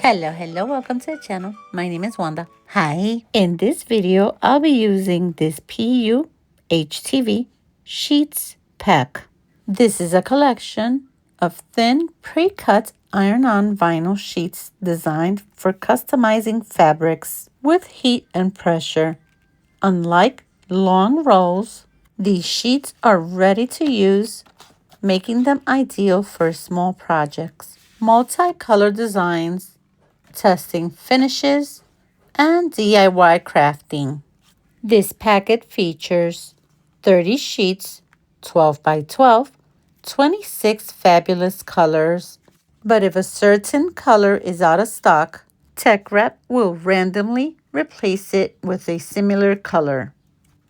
Hello, welcome to the channel. My name is Wanda. Hi. In this video, I'll be using this PU HTV sheets pack. This is a collection of thin, pre-cut iron-on vinyl sheets designed for customizing fabrics with heat and pressure. Unlike long rolls, these sheets are ready to use, making them ideal for small projects. Multicolor designs, testing finishes, and DIY crafting. This packet features 30 sheets, 12 by 12, 26 fabulous colors. But if a certain color is out of stock, Tech Rep will randomly replace it with a similar color.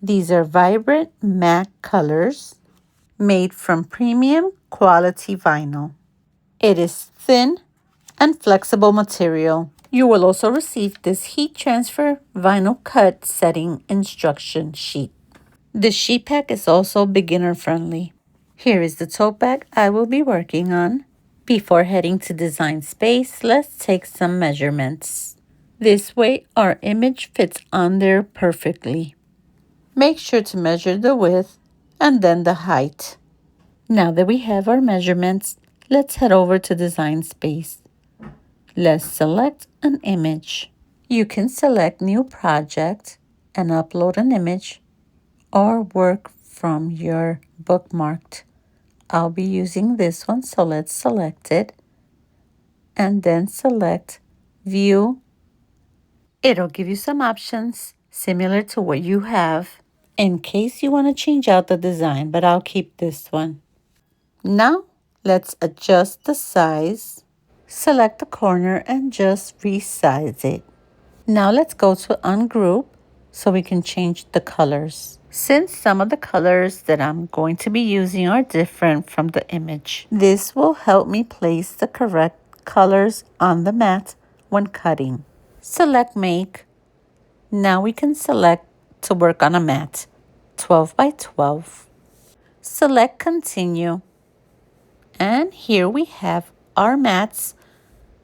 These are vibrant matte colors made from premium quality vinyl. It is thin and flexible material. You will also receive this heat transfer vinyl cut setting instruction sheet. The sheet pack is also beginner friendly. Here is the tote bag I will be working on. Before heading to design space, let's take some measurements. This way our image fits on there perfectly. Make sure to measure the width and then the height. Now that we have our measurements, let's head over to design space. Let's select an image. You can select new project and upload an image or work from your bookmarked. I'll be using this one, so let's select it and then select view. It'll give you some options similar to what you have in case you want to change out the design, but I'll keep this one. Now let's adjust the size. Select the corner and just resize it. Now let's go to ungroup so we can change the colors. Since some of the colors that I'm going to be using are different from the image, this will help me place the correct colors on the mat when cutting. Select make. Now we can select to work on a mat, 12 by 12. Select continue. And here we have our mats.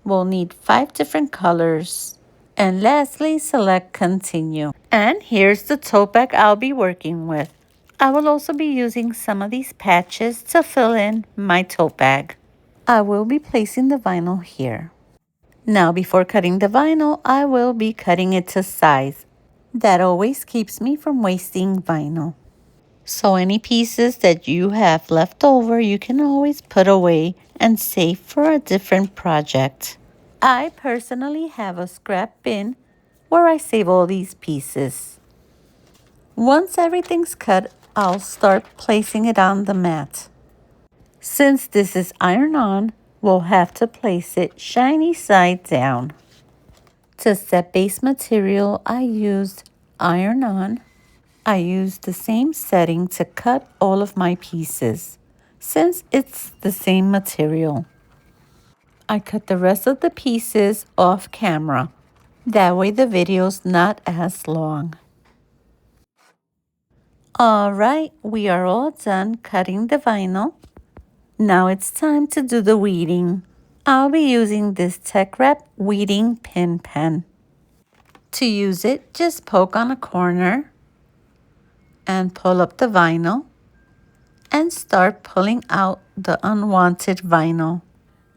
We'll need 5 different colors. And lastly, select continue. And here's the tote bag I'll be working with. I will also be using some of these patches to fill in my tote bag. I will be placing the vinyl here. Now before cutting the vinyl, I will be cutting it to size. That always keeps me from wasting vinyl. So any pieces that you have left over, you can always put away and save for a different project. I personally have a scrap bin where I save all these pieces. Once everything's cut, I'll start placing it on the mat. Since this is iron-on, we'll have to place it shiny side down. To set base material, I used iron-on. I used the same setting to cut all of my pieces, since it's the same material. I cut the rest of the pieces off camera. That way the video's not as long. Alright, we are all done cutting the vinyl. Now it's time to do the weeding. I'll be using this Tech Rep weeding pin pen. To use it, just poke on a corner and pull up the vinyl and start pulling out the unwanted vinyl.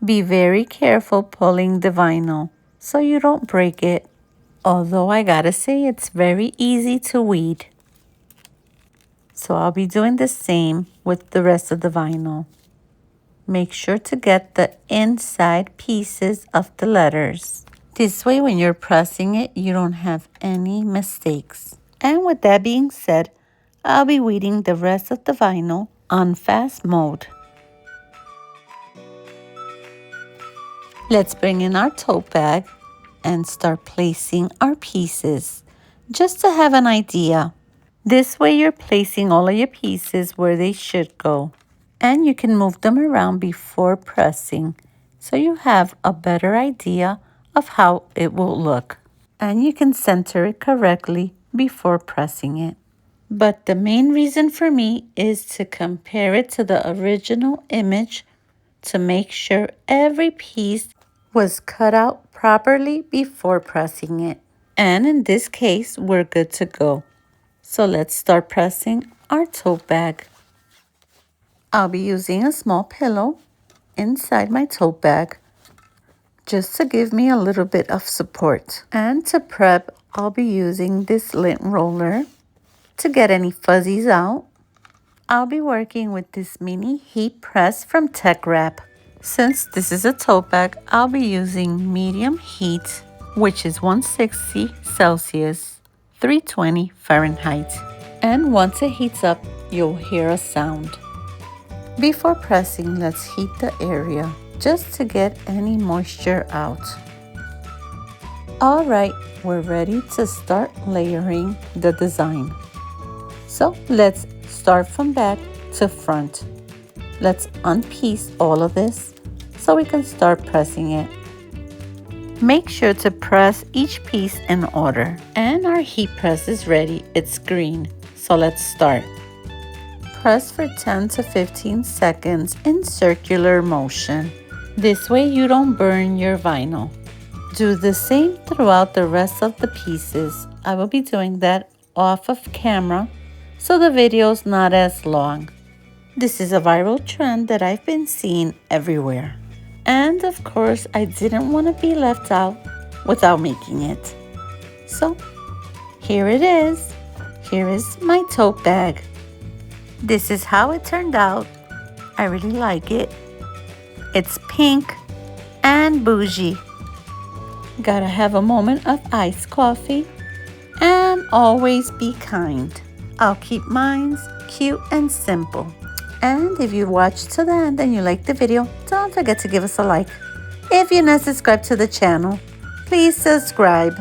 Be very careful pulling the vinyl so you don't break it. Although I gotta say it's very easy to weed. So I'll be doing the same with the rest of the vinyl. Make sure to get the inside pieces of the letters. This way when you're pressing it, you don't have any mistakes. And with that being said, I'll be weeding the rest of the vinyl on fast mode. Let's bring in our tote bag and start placing our pieces just to have an idea. This way you're placing all of your pieces where they should go. And you can move them around before pressing so you have a better idea of how it will look. And you can center it correctly before pressing it. But the main reason for me is to compare it to the original image to make sure every piece was cut out properly before pressing it. And in this case, we're good to go. So let's start pressing our tote bag. I'll be using a small pillow inside my tote bag just to give me a little bit of support. And to prep, I'll be using this lint roller to get any fuzzies out. I'll be working with this mini heat press from Tech Wrap. Since this is a tote bag, I'll be using medium heat, which is 160 Celsius, 320 Fahrenheit. And once it heats up, you'll hear a sound. Before pressing, let's heat the area just to get any moisture out. All right, we're ready to start layering the design. So let's start from back to front. Let's unpiece all of this so we can start pressing it. Make sure to press each piece in order. And our heat press is ready. It's green. So let's start. Press for 10 to 15 seconds in circular motion. This way you don't burn your vinyl. Do the same throughout the rest of the pieces. I will be doing that off of camera so the video's not as long. This is a viral trend that I've been seeing everywhere. And of course, I didn't want to be left out without making it. So here it is. Here is my tote bag. This is how it turned out. I really like it. It's pink and bougie. Gotta have a moment of iced coffee and always be kind. I'll keep mine cute and simple. And if you watched to the end and you liked the video, don't forget to give us a like. If you're not subscribed to the channel, please subscribe.